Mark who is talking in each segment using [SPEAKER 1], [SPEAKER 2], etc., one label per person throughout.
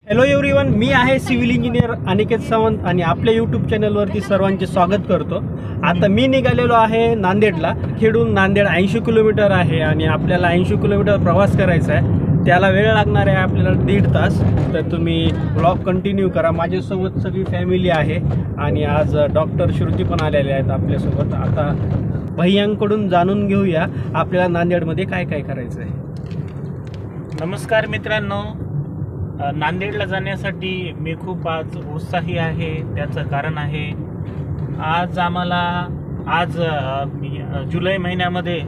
[SPEAKER 1] Hello everyone, मी आहे civil engineer Aniket Sawant आणि आपल्या यूट्यूब चॅनलवरती सर्वांचे स्वागत करतो. आता मी निघालेलो आहे नांदेडला. खेडून नांदेड 80 किलोमीटर आहे आणि आपल्याला 80 किलोमीटर प्रवास करायचा आहे. त्याला वेळ लागणार आहे आपल्याला 1.5 तास. तर तुम्ही ब्लॉग कंटिन्यू करा. माझ्यासोबत सगळी फॅमिली आहे आणि आज डॉक्टर श्रुती पण आलेले आहेत आपल्यासोबत. आता भैयांकडून जाणून घेऊया आपल्याला नांदेडमध्ये काय काय करायचं आहे.
[SPEAKER 2] नमस्कार मित्रांनो, नांदेडला जाण्यासाठी मी खूप आज उत्साही आहे. त्याचं कारण आहे आज जुलै महिन्यामध्ये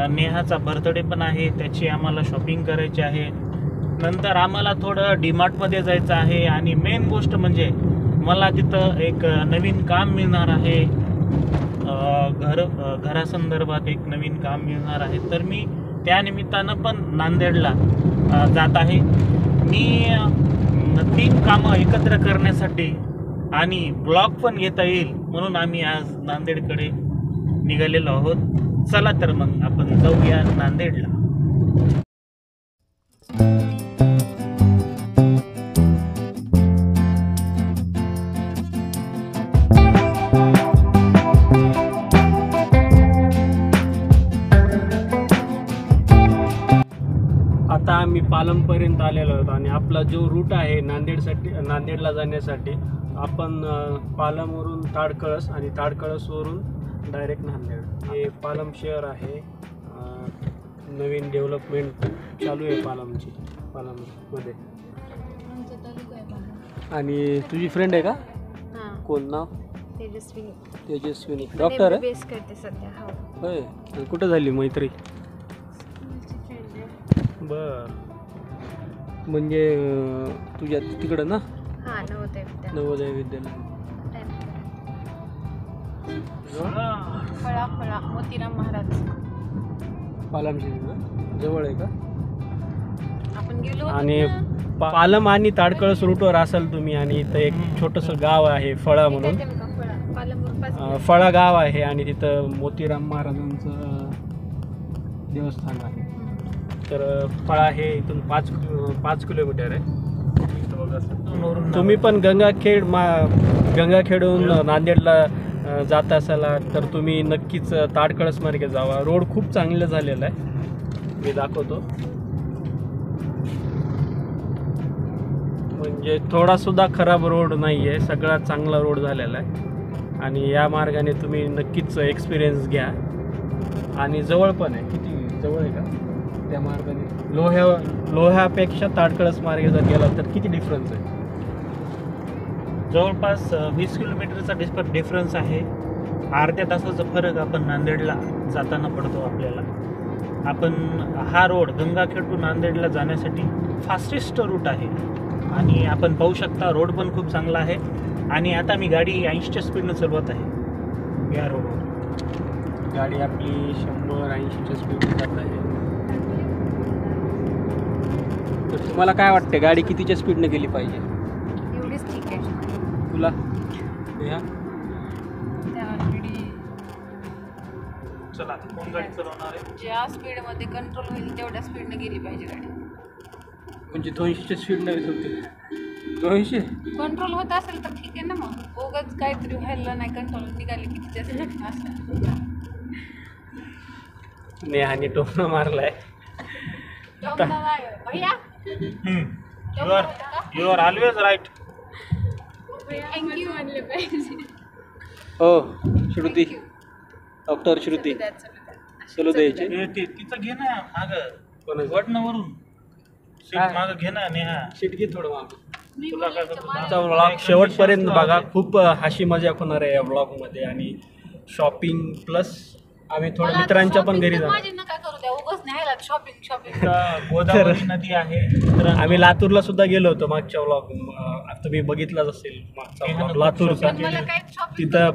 [SPEAKER 2] नेहाचा बर्थडे पण आहे. त्याची आम्हाला शॉपिंग करायची आहे. नंतर आम्हाला थोडं डीमार्टमध्ये जायचं आहे आणि मेन गोष्ट म्हणजे मला तिथं एक नवीन काम मिळणार आहे. घरासंदर्भात एक नवीन काम मिळणार आहे. तर मी त्यानिमित्तानं पण नांदेडला जात आहे. मी 3 कामं एकत्र करण्यासाठी आणि ब्लॉग पण घेता येईल म्हणून आम्ही आज नांदेडकडे निघालेलो आहोत. चला तर मग आपण जाऊया नांदेडला.
[SPEAKER 1] आता आम्ही पालमपर्यंत आलेलो आहोत आणि आपला जो रूट आहे नांदेडला जाण्यासाठी आपण पालमवरून ताडकळस आणि ताडकळसवरून डायरेक्ट नांदेड. हे पालम शहर आहे. नवीन डेव्हलपमेंट चालू आहे पालममध्ये. आणि तुझी फ्रेंड आहे का? कोण नाव? तेजस्विनी. डॉक्टर आहे? होय. कुठं झाली मैत्री? बर, म्हणजे तुझ्या तिकडं ना? नवोदय विद्यालय.
[SPEAKER 3] मोतीराम महाराज
[SPEAKER 1] पालमची जवळ आहे का?
[SPEAKER 3] आपण गेलो.
[SPEAKER 1] आणि पालम आणि ताडकळस रूटवर असाल तुम्ही आणि इथं एक छोटंसं गाव आहे फळा म्हणून. फळा गाव आहे आणि तिथं मोतीराम महाराजांचं देवस्थान आहे. तर फळा हे इथून 5 किलोमीटर आहे. तुम्ही पण गंगाखेडून नांदेडला जात असाला तर तुम्ही नक्कीच ताडकळस मार्गे जावा. रोड खूप चांगलं झालेलं आहे. मी दाखवतो. म्हणजे थोडासुद्धा खराब रोड नाही आहे. सगळा चांगला रोड झालेला आहे आणि या मार्गाने तुम्ही नक्कीच एक्सपिरियन्स घ्या. आणि जवळ पण आहे. किती जवळ आहे का त्या मार्गाने? लोह्यापेक्षा ताडकळस मार्गे जर गेला तर किती डिफरन्स आहे?
[SPEAKER 2] जवळपास 20 किलोमीटरचा डिफरन्स आहे. अर्ध्या तासाचा फरक आपण नांदेडला जाताना पडतो आपल्याला. हा रोड गंगाखेड टू नांदेडला जाण्यासाठी फास्टेस्ट रूट आहे आणि आपण पाहू शकता रोड पण खूप चांगला आहे. आणि आता मी गाडी 80च्या स्पीडनं चालवत आहे या रोडवर.
[SPEAKER 1] गाडी आपली 100-80च्या स्पीडने जात आहे. तर तुम्हाला काय वाटते गाडी कितीच्या स्पीडने गेली पाहिजे?
[SPEAKER 3] एवढीच ठीक आहे
[SPEAKER 1] तुला?
[SPEAKER 2] चला कोण गाडी चालवणार आहे?
[SPEAKER 3] ज्या स्पीडमध्ये कंट्रोल होईल तेवढ्या स्पीडने गेली पाहिजे गाडी.
[SPEAKER 1] म्हणजे 200च्या स्पीडने होते? 200
[SPEAKER 3] कंट्रोल होत असेल तर ठीक आहे ना. मग उगाच काहीतरी व्हायला नाही. कंट्रोल निघाली किती स्पीडने असं.
[SPEAKER 1] नेहाने टोमणा मारलाय.
[SPEAKER 3] भैया
[SPEAKER 2] you are always right.
[SPEAKER 3] Thank you म्हणले पाहिजे.
[SPEAKER 1] हो, श्रुती. डॉक्टर श्रुती. चलो द्यायचे.
[SPEAKER 2] तिचं घे ना मागं वटणावरून सीट मागं घे ना. नेहा
[SPEAKER 1] सीट घे थोडं मागं.
[SPEAKER 2] तुला काय
[SPEAKER 1] तुमचा व्लॉग शेवटपर्यंत बघा. खूप हशी मजाक होणार आहे या व्लॉगमध्ये. आणि शॉपिंग प्लस आम्ही थोडं मित्रांच्या पण घरी जाणार.
[SPEAKER 2] गोदावरी नदी आहे.
[SPEAKER 1] आम्ही लातूरला सुद्धा गेलो होतो मागच्या व्लॉग. तुम्ही बघितलाच असेल मागचा व्लॉग लातूरचा. तिथं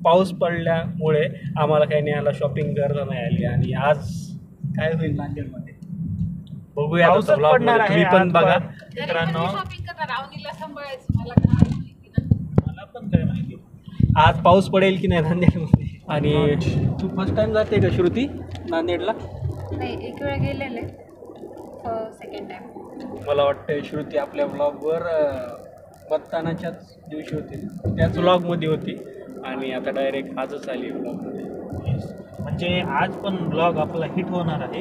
[SPEAKER 1] पाऊस पडल्यामुळे आम्हाला काही नाही आला, शॉपिंग करता नाही आली. आणि आज काय होईल नांदेडमध्ये बघूया. तुम्ही पण बघा
[SPEAKER 2] मित्रांनो. मला पण काय माहिती
[SPEAKER 1] आज पाऊस पडेल की नाही नांदेडमध्ये. आणि तू फर्स्ट टाइम जाते का श्रुती नांदेडला?
[SPEAKER 3] नाही, एक वेळा गेलेले. Second time.
[SPEAKER 1] मला वाटतं श्रुती आपल्या ब्लॉगवर मतदानाच्याच दिवशी होती, त्याच ब्लॉगमध्ये होती आणि आता डायरेक्ट आजच आली ब्लॉगमध्ये.
[SPEAKER 2] म्हणजे आज पण ब्लॉग आपला हिट होणार आहे.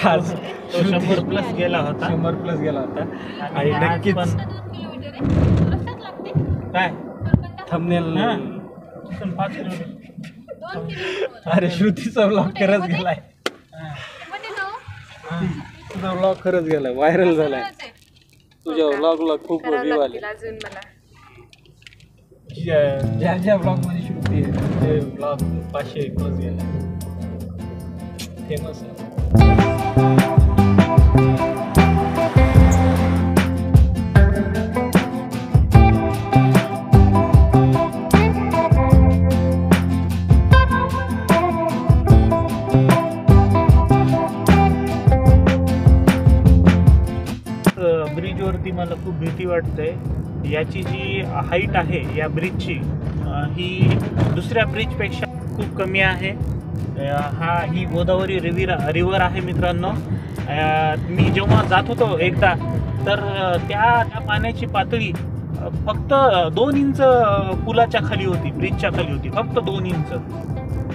[SPEAKER 1] आज
[SPEAKER 2] तो 100+ गेला होता.
[SPEAKER 1] 100+ गेला होता आणि
[SPEAKER 2] आज
[SPEAKER 1] नक्कीच
[SPEAKER 2] पण
[SPEAKER 3] 2 किलोमीटर आहे. रस्त्यात लागते.
[SPEAKER 2] काय
[SPEAKER 1] थंबनेल.
[SPEAKER 2] हां. तिथून 5 किलोमीटर.
[SPEAKER 3] 2 किलोमीटर.
[SPEAKER 1] अरे श्रुतीचा ब्लॉग खरंच गेलाय.
[SPEAKER 2] हां.
[SPEAKER 3] मध्ये ना
[SPEAKER 1] तुझा ब्लॉग खरंच गेलाय, व्हायरल झालाय. तुझ्या ब्लॉगला खूप व्ह्यू आले.
[SPEAKER 3] अजून मला
[SPEAKER 1] ज्या ब्लॉग मध्ये श्रुती आहे ते ब्लॉग 500+ गेला, फेमस आहे.
[SPEAKER 2] ब्रिजवरती मला खूप भीती वाटते. याची जी हाईट आहे या ब्रिजची ही दुसऱ्या ब्रिजपेक्षा खूप कमी आहे. ही गोदावरी रिव्हर आहे मित्रांनो. मी जेव्हा जात होतो एकदा तर त्या पाण्याची पातळी फक्त 2 इंच पुलाच्या खाली होती, ब्रिजच्या खाली होती, फक्त 2 इंच.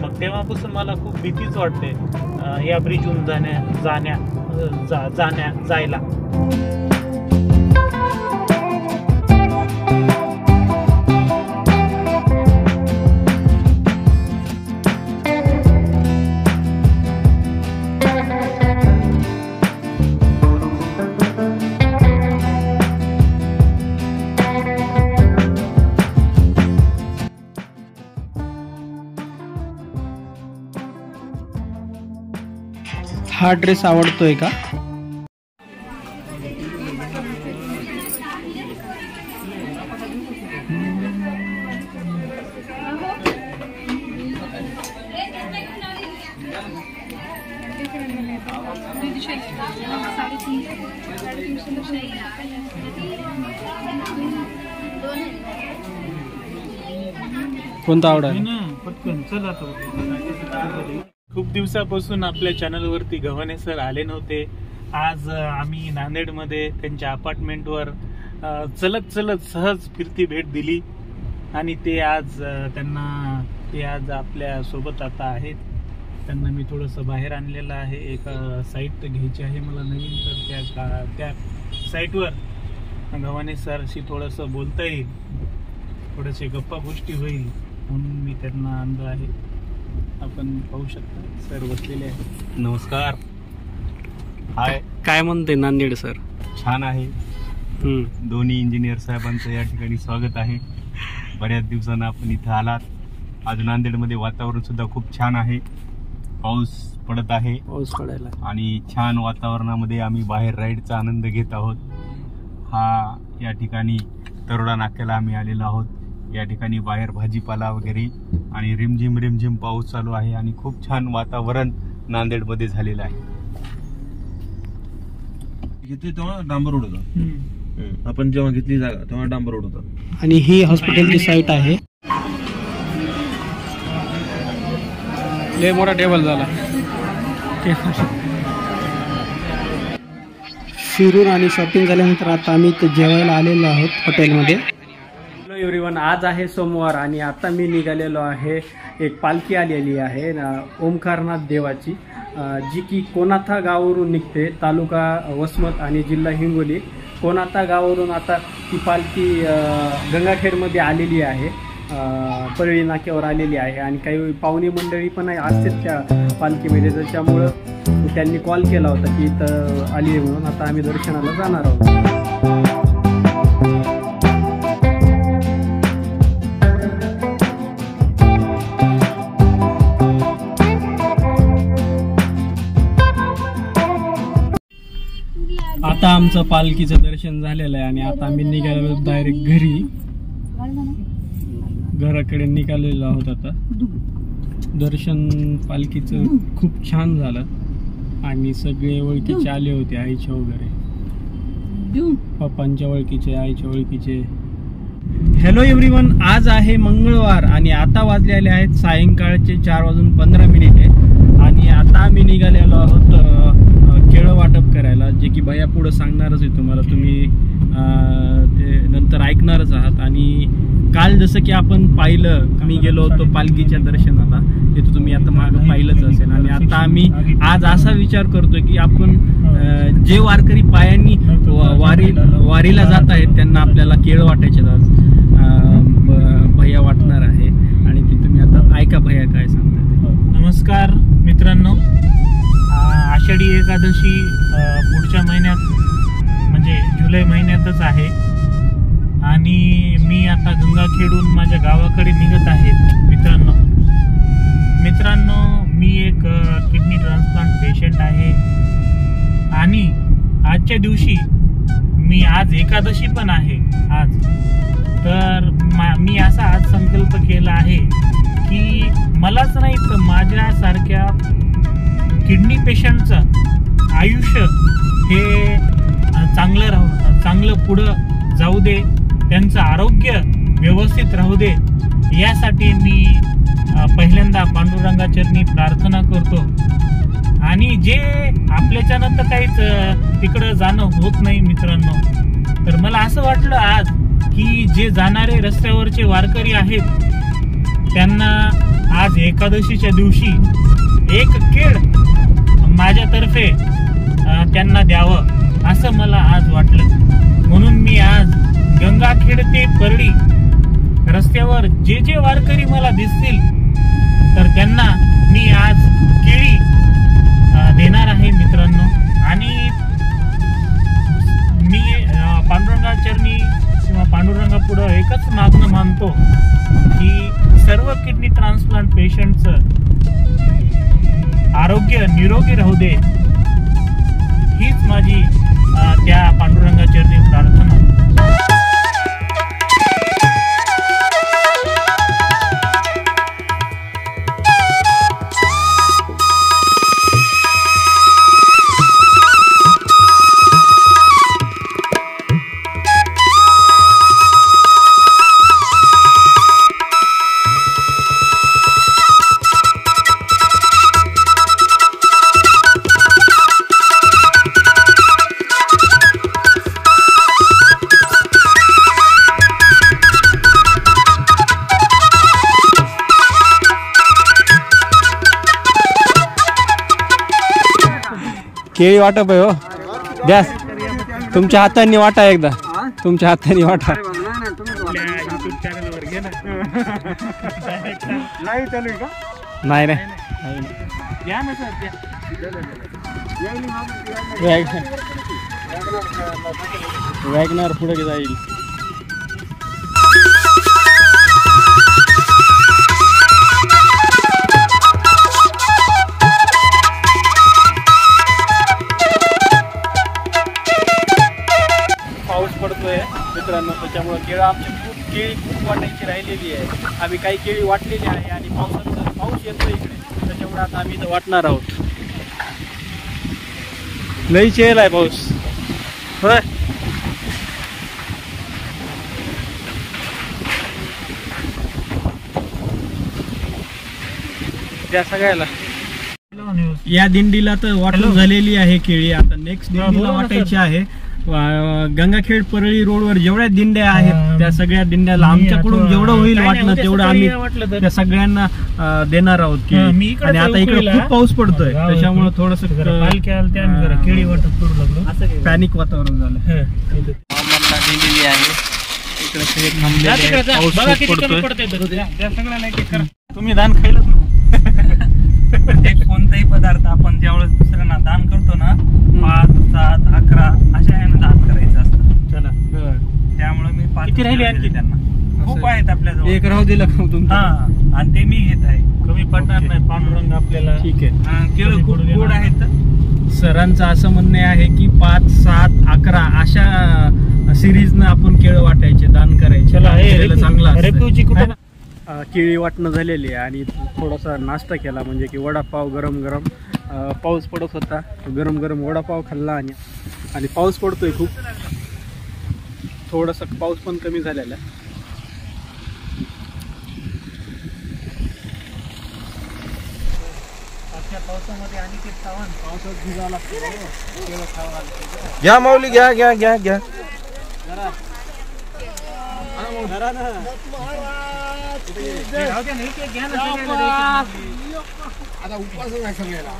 [SPEAKER 2] मग तेव्हापासून मला खूप भीतीच वाटते या ब्रिजहून जायला.
[SPEAKER 1] हा ड्रेस आवडतोय का? कोणता आवडेल?
[SPEAKER 2] पटकन चला. खूप दिवसापासून आपल्या चॅनलवरती गव्हाणे सर आले नव्हते. आज आम्ही नांदेडमध्ये त्यांच्या अपार्टमेंटवर चलत सहज फिरती भेट दिली आणि ते आज आपल्या सोबत आता आहेत. त्यांना मी थोडंसं बाहेर आणलेलं आहे. एक साईट घ्यायची आहे मला नवीन, तर त्या साईटवर गव्हाणे सरशी थोडंसं बोलता येईल, थोडेसे गप्पा गोष्टी होईल म्हणून मी त्यांना आणलं आहे. आपण पाहू शकता सर बसलेले आहेत.
[SPEAKER 4] नमस्कार. हाय.
[SPEAKER 1] काय म्हणते नांदेड सर?
[SPEAKER 4] छान आहे. दोन्ही इंजिनियर साहेबांचं या ठिकाणी स्वागत आहे. बऱ्याच दिवसांना आपण इथं आलात. आज नांदेडमध्ये वातावरण सुद्धा खूप छान आहे. पाऊस पडत आहे.
[SPEAKER 1] पाऊस पडायला
[SPEAKER 4] आणि छान वातावरणामध्ये आम्ही बाहेर राईडचा आनंद घेत आहोत. या ठिकाणी तरोडा नाक्याला आम्ही आलेलो आहोत. या ठिकाणी बाहेर भाजीपाला वगैरे आणि रिमझिम पाऊस चालू आहे आणि खूप छान वातावरण नांदेडमध्ये झालेलं आहे.
[SPEAKER 5] घेतली तेव्हा डांबर रोड होता. आपण जेव्हा घेतली जागा तेव्हा डांबर रोड होता.
[SPEAKER 1] आणि ही हॉस्पिटलची साईट आहे. लय मोठा टेबल झाला. फिरून आणि शॉपिंग झाल्यानंतर आता आम्ही इथे जेवायला आलेलो आहोत हॉटेलमध्ये. हॅलो एव्हरीवन, आज आहे सोमवार आणि आता मी निघालेलो आहे. एक पालखी आलेली आहे ओमकारनाथ देवाची, जी की कोणाथा गावावरून निघते, तालुका वसमत आणि जिल्हा हिंगोली. कोणाथा गावावरून आता ती पालखी गंगाखेडमध्ये आलेली आहे, परळी नाक्यावर आलेली आहे आणि काही पाहुणे मंडळी पण असतात त्या पालखीमध्ये. त्याच्यामुळं त्यांनी कॉल केला होता की इथं आली आहे म्हणून. आता आम्ही दर्शनाला जाणार आहोत. आता आमचं पालखीचं दर्शन झालेलं आहे आणि आता आम्ही निघालेलो डायरेक्ट घराकडे निघालेलो आहोत. आता दर्शन पालखीचं खूप छान झालं आणि सगळे ओळखीचे आले होते, आईच्या वगैरे, पप्पांच्या ओळखीचे, आईच्या ओळखीचे. हॅलो एव्हरीवन, आज आहे मंगळवार आणि आता वाजलेले आहेत सायंकाळचे 4:15 आणि आता आम्ही निघालेलो आहोत केळं वाटप करायला, जे की भैया पुढं सांगणारच आहे तुम्हाला, तुम्ही ते नंतर ऐकणारच आहात. आणि काल जसं की आपण पाहिलं, मी गेलो होतो पालखीच्या दर्शनाला, ते तुम्ही आता मागं पाहिलंच असेल. आणि आता आम्ही आज असा विचार करतोय की आपण जे वारकरी पायांनी वारीला जात आहेत त्यांना आपल्याला केळं वाटायचे आज भैया वाटणार आहे. आणि ते तुम्ही आता ऐका भैया काय सांगतात.
[SPEAKER 2] नमस्कार मित्रांनो, आषाढी एकादशी पुढच्या महिन्यात म्हणजे जुलै महिन्यातच आहे आणि मी आता गंगाखेडून माझ्या गावाकडे निघत आहे. मित्रांनो मी एक किडनी ट्रान्सप्लांट पेशंट आहे आणि आजच्या दिवशी आज एकादशी पण आहे आज. तर मी असा आज संकल्प केला आहे की मलाच नाही तर माझ्यासारख्या किडनी पेशंटचं आयुष्य हे चांगलं पुढं जाऊ दे, त्यांचं आरोग्य व्यवस्थित राहू दे, यासाठी मी पहिल्यांदा पांडुरंगाचरणी प्रार्थना करतो. आणि जे आपल्याच्यानं तर काहीच तिकडं जाणं होत नाही मित्रांनो, तर मला असं वाटलं आज की जे जाणारे रस्त्यावरचे वारकरी आहेत त्यांना आज एकादशीच्या दिवशी एक केळ माझ्यातर्फे त्यांना द्यावं असं मला आज वाटलं. म्हणून मी आज गंगाखेड ते परळी रस्त्यावर जे वारकरी मला दिसतील तर त्यांना मी आज केळी देणार आहे मित्रांनो. आणि मी पांडुरंगाचरणी किंवा पांडुरंगापुढं एकच मागणं मानतो की सर्व किडनी ट्रान्सप्लांट पेशंटचं आरोग्य निरोगी राहू दे, हीच माझी त्या पांडुरंगाचरणी प्रार्थना.
[SPEAKER 1] केळी वाटप आहे हो, द्या तुमच्या हातांनी वाटा, एकदा तुमच्या हातांनी वाटा. नाही नाही वॅगनार पुढे जाईल. पाऊस पडतोय मित्रांनो, त्याच्यामुळे केळी खूप वाटायची राहिलेली आहे. आम्ही काही केळी वाटलेली आहे आणि पाऊस येतोय इकडे, त्याच्यामुळे आता आम्ही इथं वाटणार आहोत. लई चेल आहे पाऊस होय. त्या सगळ्याला या दिंडीला तर वाटून झालेली आहे केळी. आता नेक्स्ट दिंडीला वाटायची आहे. गंगाखेड परळी रोडवर जेवढ्या दिंड्या आहेत त्या सगळ्या दिंड्याला आमच्याकडून जेवढं होईल वाटणं तेवढं आम्ही त्या सगळ्यांना देणार आहोत केळी. आणि आता इकडे खूप पाऊस पडतोय त्याच्यामुळे थोडस केळी वाटप करू लागलो, पॅनिक वातावरण झालं. दिलेली आहे इकडे सगळे थांबलेले, पाऊस खूप पडतोय. तुम्ही दान खायलाच ना.
[SPEAKER 6] कोणताही पदार्थ आपण ज्यावेळेस दुसऱ्यांना दान करतो ना, 5, 7, 11 अशा ह्यानं दान करायचं असतं.
[SPEAKER 1] चला
[SPEAKER 6] त्यामुळे मी 5
[SPEAKER 2] किती राहिले आणखी
[SPEAKER 6] त्यांना खूप आहेत आपल्याजवळ.
[SPEAKER 1] एक राहू दिला का तुमचा?
[SPEAKER 6] हा, आणि ते मी घेत आहे.
[SPEAKER 2] कमी पडणार नाही पांडुरंग आपल्याला.
[SPEAKER 1] ठीक आहे.
[SPEAKER 6] केळं खूप गोड आहेत.
[SPEAKER 1] सरांचं असं म्हणणे आहे की 5, 7, 11 अशा सिरीजनं आपण केळं वाटायचे, दान करायचे. चांगला केळी वाटणं झालेली आहे आणि थोडासा नाश्ता केला, म्हणजे की वडापाव गरम गरम. पाऊस पडत होता, गरम गरम वडापाव खाल्ला आणि पाऊस पडतोय खूप. थोडासा पाऊस पण कमी झालेला आहे.
[SPEAKER 2] पावसामध्ये अनिकेत सावंत
[SPEAKER 1] पावसात भिजावं लागतं केळं खावं लागतं.
[SPEAKER 5] घ्या माऊली घ्या घ्या घ्या घ्या.
[SPEAKER 1] जरा जरा ना
[SPEAKER 2] राहू द्या ना, एक एक घ्या ना, सगळ्यांना द्यायचे.
[SPEAKER 1] आता उपवास नाही सगळ्याला.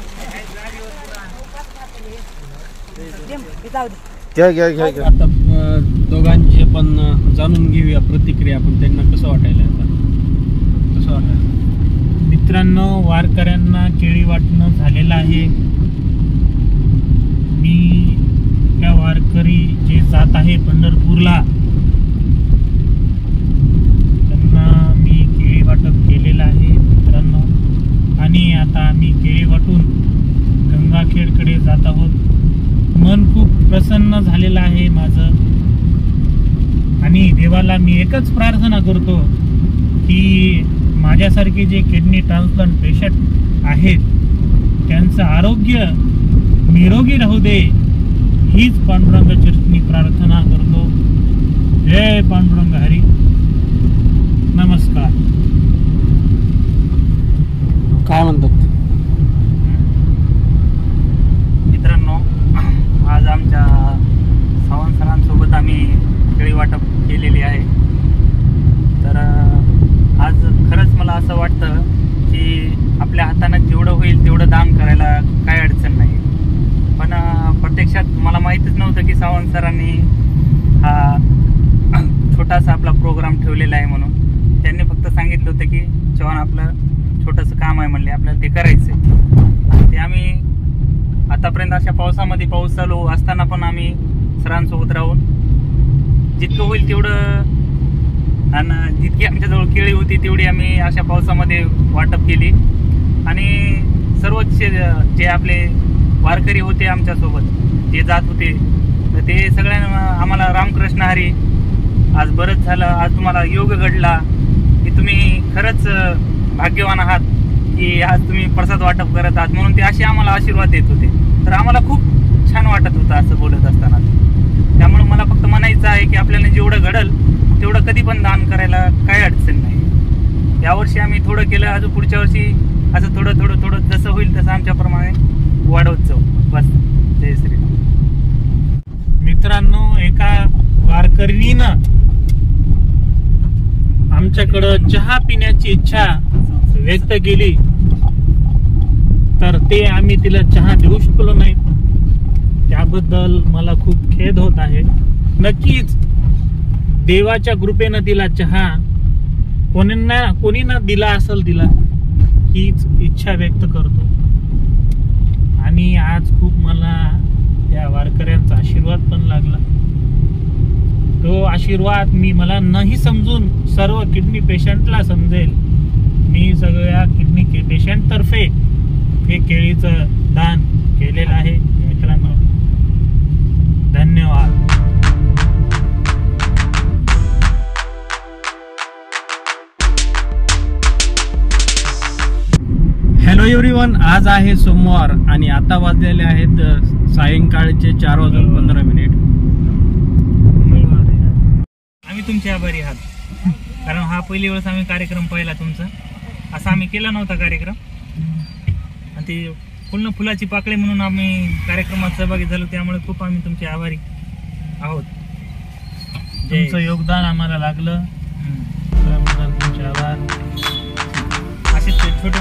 [SPEAKER 5] घ्या घ्या घ्या घ्या.
[SPEAKER 1] आता दोघांची पण जाणून घेऊया प्रतिक्रिया. आपण त्यांना कसं वाटायला आता कसं वाटायला.
[SPEAKER 2] मित्रांनो, वारकऱ्यांना केळी वाटणं झालेलं आहे. मी त्या वारकरी जे जात आहे पंढरपूरला त्यांना मी केळी वाटप केलेलं आहे मित्रांनो. आणि आता आम्ही केळी वाटून गंगाखेडकडे जात आहोत. मन खूप प्रसन्न झालेलं आहे माझं. आणि देवाला मी एकच प्रार्थना करतो की माझ्यासारखे जे किडनी ट्रान्सप्लांट पेशंट आहेत त्यांचं आरोग्य निरोगी राहू दे, हीच पांडुरंग चरणी प्रार्थना करतो. जय पांडुरंग हरी. नमस्कार.
[SPEAKER 1] काय म्हणतात
[SPEAKER 6] मित्रांनो, आज आमच्या सावंत सरांसोबत आम्ही केळी वाटप केलेली आहे. तर आज खरंच मला असं वाटतं की आपल्या हातानं जेवढं होईल तेवढं दान करायला काय अडचण नाही. पण प्रत्यक्षात मला माहीतच नव्हतं की सावंत सरांनी हा छोटासा आपला प्रोग्राम ठेवलेला आहे म्हणून. त्यांनी फक्त सांगितलं होतं की चव्हाण आपलं छोटंसं काम आहे म्हणले, आपल्याला ते करायचं आहे. ते आम्ही आतापर्यंत अशा पावसामध्ये पाऊस चालू असताना पण आम्ही सरांसोबत राहून जितकं होईल तेवढं आणि जितकी आमच्याजवळ केळी होती तेवढी आम्ही अशा पावसामध्ये वाटप केली. आणि सर्वच जे आपले वारकरी होते आमच्यासोबत जे जात होते तर ते सगळ्यांना आम्हाला रामकृष्ण हरी. आज बरंच झालं, आज तुम्हाला योग घडला की तुम्ही खरंच भाग्यवान आहात की आज तुम्ही प्रसाद वाटप करत आहात म्हणून ते असे आम्हाला आशीर्वाद देत होते. तर आम्हाला खूप छान वाटत होतं असं बोलत असताना. त्यामुळे मला फक्त म्हणायचं आहे की आपल्याला जेवढं घडल तेवढं कधी पण दान करायला काय अडचण नाही. यावर्षी आम्ही थोडं केलं, अजून पुढच्या वर्षी असं थोडं थोडं थोडं जसं होईल तसं आमच्याप्रमाणे वाढवत जाऊ. बस. जय श्रीराम.
[SPEAKER 2] मित्रांनो, एका वारकरीनं आमच्याकडं चहा पिण्याची इच्छा व्यक्त केली तर ते आम्ही तिला चहा देऊ शकलो नाही. त्याबद्दल मला खूप खेद होत आहे. नक्कीच देवाच्या कृपेनं तिला चहा कोणी ना दिला असेल तिला, हीच इच्छा व्यक्त करतो. आणि आज खूप मला त्या वारकऱ्यांचा आशीर्वाद पण लागला. तो आशीर्वाद मला नाही समजून सर्व किडनी पेशंटला समजेल. मी सगळ्या किडनी पेशंट तर्फे हे केळीचं दान केलेलं आहे मित्रांनो. धन्यवाद.
[SPEAKER 1] Hello everyone. आज आहे सोमवार आणि आता वाजलेले आहेत सायंकाळचे 4:15.
[SPEAKER 6] आम्ही तुमचे आभारी आहात, कारण हा पहिली वेळेस आम्ही कार्यक्रम पाहिला तुमचा. असा आम्ही केला नव्हता कार्यक्रम. आणि ते पूर्ण फुलाची पाकळी म्हणून आम्ही कार्यक्रमात सहभागी झालो. त्यामुळे खूप आम्ही तुमचे आभारी आहोत.
[SPEAKER 2] तुमचं योगदान आम्हाला लागलं. तुमचे आभार.
[SPEAKER 6] असेच छोटे